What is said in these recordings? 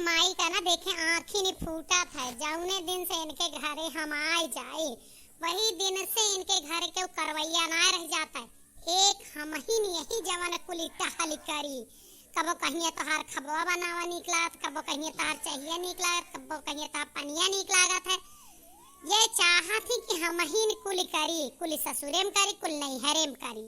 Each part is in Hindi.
माई का ना देखे आँखी नहीं फूटा था। जौने दिन से इनके घरे हम आए जाए वही दिन से इनके घर के करवैया ना रह जाता है। एक हम ही नहीं यही जवान कुलिटा हली करी। कबो कहिए तोहार खबवा बनावा निकला, कबो कहिए तोहार चाहिए निकला, कबो कहिए तोहार पनिया निकला था। ये चाहा थी कि हम ही कुल करी, कुल ससुरे में करी, कुल नैहरे में करी।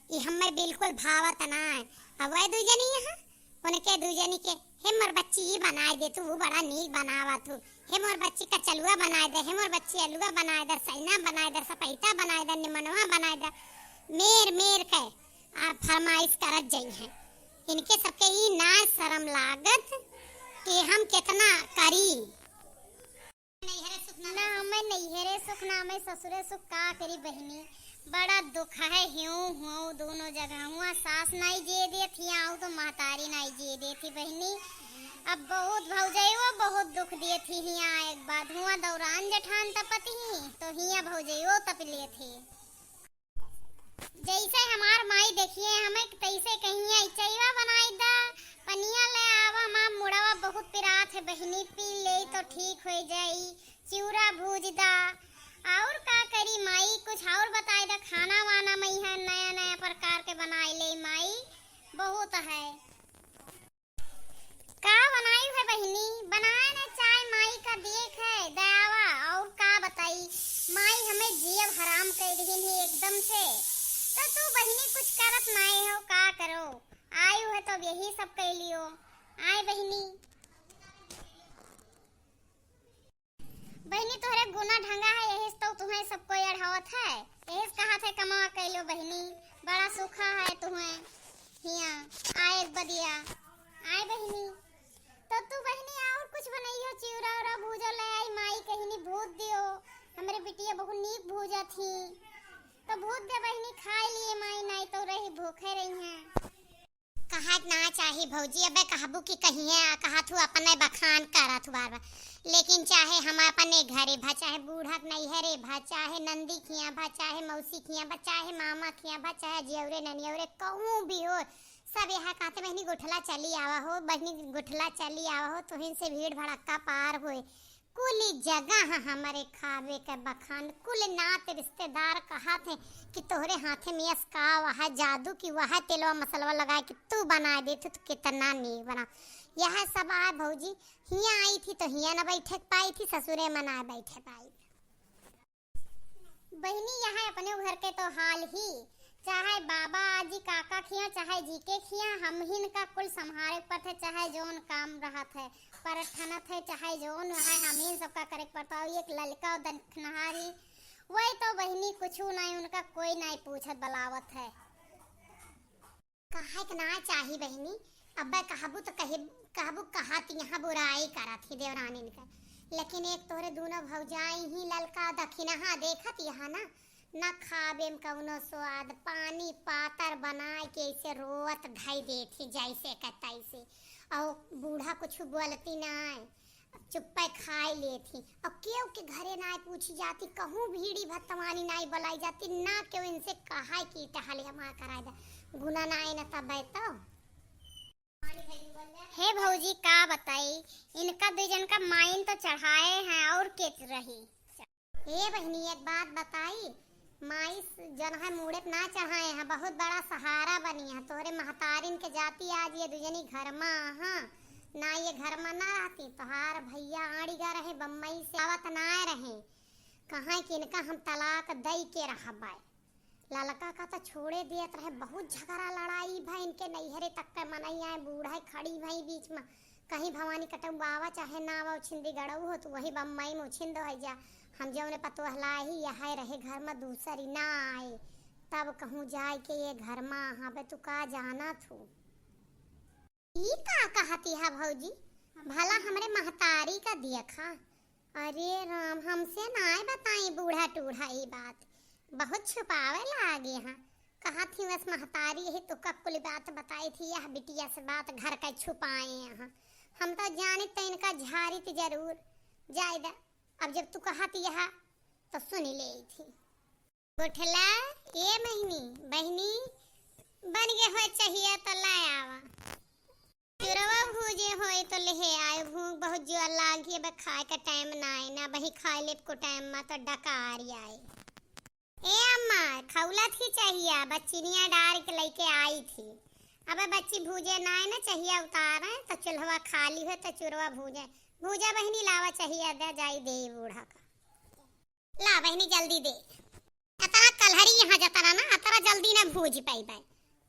ये हमें बिल्कुल भावत ना है। अब वह दूजनी यहाँ उनके दूजनी के हे मोर बच्ची ये बनाए दे, तू बड़ा नीक बनावा तू। हे मोर बच्ची का चलुआ बनाए दे, हे मोर बच्ची अलुआ बनाए दे, सैना बनाए दे, सपैता बनाए दे, निमनवा बनाए दे। मेर मेर के आ फरमाइश करत जई है। इनके सबके ई ना शर्म लागत कि हम कितना करी। नैहरे सुख ना हमें नैहरे सुख ना हमें ससुरे सुख का करी बहनी। बड़ा दुख है हूँ दोनों जगह हुआ। सास नहीं जे देती आऊँ तो महतारी नहीं जे देती बहनी। अब बहुत भौजैयो बहुत दुख दिए थी। हिया एक बात हुआ दौरान जठान तपती तो हिया भौजैयो तप लिए थे। जैसे हमार माई देखिए हमें तैसे कहिए चैवा बनाई दा, पनिया ले आवा माँ मुड़ावा बहुत पिरात है बहनी, पी ले तो ठीक हो जाई, चिवड़ा भूज दा और का करी माई कुछ और बताए दा। खाना वाना मई है नया नया प्रकार के बनाए ले माई बहुत है। का बनाई है बहनी? बनाए ना चाय माई का देख है दयावा और का बताई। माई हमें जीव हराम कर रही है एकदम से। तो तू बहनी कुछ करत नहीं हो, का करो आयु है तो यही सब कह लियो। आए बहनी बहनी तोहरे गुना ढंगा है यही तो तुम्हें सबको अढ़ावत है। यही कहा थे कमा कह लो बहनी, बड़ा सूखा है तुम्हें हिया आए बदिया। आए बहनी तो तू बहनी और कुछ बनाइयो, चिवड़ा उड़ा भूजा ले आई माई कहीं भूज दियो। हमारे बिटिया बहुत नीक भूजा थी तो भूज दे बहनी, खा लिए माई नहीं तो रही भूखे रही हैं। कहा ना चाहे भौजी अबे कहबू की कहिए कहा तू अपने बखान करा तू बार बार। लेकिन चाहे हम अपने घरे भा, चाहे बूढ़ा नैहरे भा, चाहे नंदी खिया भा, चाहे मौसी खिया भा, चाहे मामा खिया भा, चाहे जियौरे ननियौरे कहूँ भी हो सब यहाँ कहते बहनी गुठला चली आवा हो, बहनी गुठला चली आवा हो तो इनसे भीड़ भड़क्का पार होए। कुल जगह हमारे खावे के बखान, कुल नात रिश्तेदार कहा थे कि तोहरे हाथे में का वह जादू की वह तेलवा मसलवा लगा के तू बना दे तो कितना नीक बना। यह सब आए भौजी हिया आई थी तो हिया न बैठे पाई थी, ससुरे मना बैठे पाई बहनी। यहाँ अपने घर के तो हाल ही चाहे बाबा आजी काका खिया चाहे जी के खिया हम ही का कुल संभारे पर थे, चाहे जोन काम रहा थे पर ठना थे चाहे जोन है हम ही सबका करे पड़ता। एक ललका और दनखनहारी वही तो बहनी कुछ नहीं उनका कोई नहीं पूछत बलावत है। कहा ना चाही बहनी अब कहबू तो कहबू कहा यहाँ बुराई करा थी देवरानी ने। लेकिन एक तोरे दोनों भौजाई ही ललका दखिनहा देखत यहाँ ना खाबे में कौनो स्वाद, पानी पातर बनाए के ऐसे रोवत ढाई देती जैसे कताई से। और बूढ़ा कुछ बोलती नहीं चुप्पे खाए लेती और क्यों के घरे ना पूछी जाती, कहूँ भीड़ी भतवानी नहीं बुलाई जाती ना क्यों इनसे कहा कि टहले हम कराए दा गुना ना आए न तब तो। हे भौजी का बताई इनका दुजन का माइन तो चढ़ाए हैं और के रही। हे बहनी एक बात बताई, माई जन है मुड़े ना चढ़ाए हैं बहुत बड़ा सहारा बनी है तोरे महतारिन के जाती आज ये दुजनी घर में हाँ ना ये घर में ना रहती तोहार भैया आड़ी गा रहे बम्बई से आवत ना रहे। कहाँ कि इनका हम तलाक दई के रहा बाय ललका का तो छोड़े दियत रहे। बहुत झगड़ा लड़ाई भाई इनके नैहरे तक के मनई आए, बूढ़ा खड़ी भाई बीच में कहीं भवानी कटऊ आवा चाहे ना आवा छिंदी गड़ऊ हो तो वही बम्बई में छिंद हो जा। हम जब ने पतोहला ही यह रहे घर में दूसरी ना आए तब कहूँ जाए के ये घर में हाँ बे तू का जाना थू। ई का कहती है भौजी भला हमरे महतारी का देखा। अरे राम हमसे ना बताई बूढ़ा टूढ़ा ये बात बहुत छुपावे लागे हाँ। कहा थी बस महतारी यही तो कुल बात बताई थी यह बिटिया से बात घर का छुपाए यहाँ। हम तो जाने तो इनका झारित जरूर जायदा। अब जब तू कहा थी यहाँ तो सुन ले थी। गुठला ये महीनी बहनी बन गए हो चाहिए तो लाया आवा। चुरवा भूजे होए तो लेहे आए, भूख बहुत जोर लागी, अब खाए का टाइम ना आए ना, वही खाए ले को टाइम में तो डकारी आए। ए अम्मा खौला थी चाहिए, बच्चिनिया डाल के लेके आई थी। अब बच्ची भूजे ना है ना, चाहिए उतारे तो चूल्हा खाली है तो चुरवा भूजे भूजा बहनी लावा चाहिए, दे जाई दे बूढ़ा का। ला बहनी जल्दी दे, अतरा कलहरी यहाँ जतरा ना, अतरा जल्दी ना भूज पाई बाय,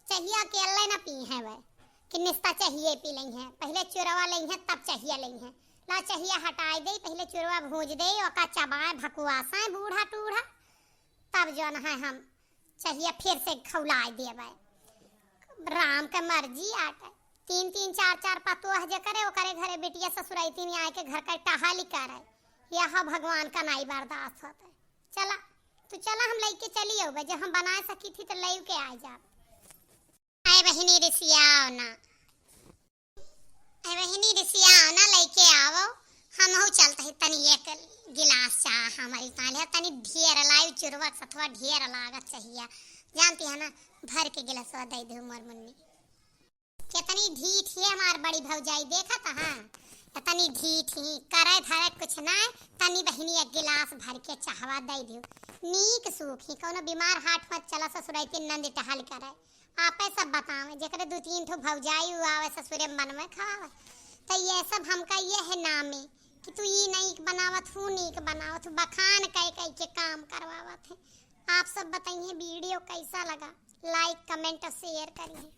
चाहिए अकेले ना पी है वह कि निस्ता चाहिए पी लई है, पहले चुरवा लई है तब चाहिए लई है। ला चाहिए हटाई दे, पहले चुरवा भूज दे, ओका चबाए भकुआसा है बूढ़ा टूढ़ा, तब जो है हम चाहिए फिर से खौलाए देवे। राम के मर्जी आटे, 3-3 4-4 पतोह जे करे वो करे घरे बेटिया ससुराइती में आए के घर का टहाली करे, यह भगवान का नहीं बर्दाश्त होता है। चला तो चला हम लेके चली हो, जब हम बना सकी थी तो ले के आ जा। आए बहिनी रिसियाओ ना, आए बहिनी रिसियाओ ना, लेके आओ, हम हो चलते हैं तनी एक गिलास चाह हमारी ताले तनी ढेर लाई, चुरवा सथवा ढेर लागत चाहिए, जानती है ना, भर के गिलास दे दे उमर मुन्नी, कितनी ढीठ है हमार बड़ी भौजाई, देखा था हाँ तनी ढीठ ही करे धरे कुछ ना, तनी बहिनी एक गिलास भर के चाहवा दे दियो, नीक सूखी कोनो बीमार हाट मत चला ससुराइती नंद टहल करे, आपे सब बतावे जेकरे 2-3 ठो भौजाई आवे ससुरे मन में खावे, तो ये सब हमका ये है नामे कि तू ये नहीं बनावत हूँ, नीक बनावत हूँ, बखान कई कई के काम करवावत है। आप सब बताइए वीडियो कैसा लगा, लाइक कमेंट और शेयर करिए।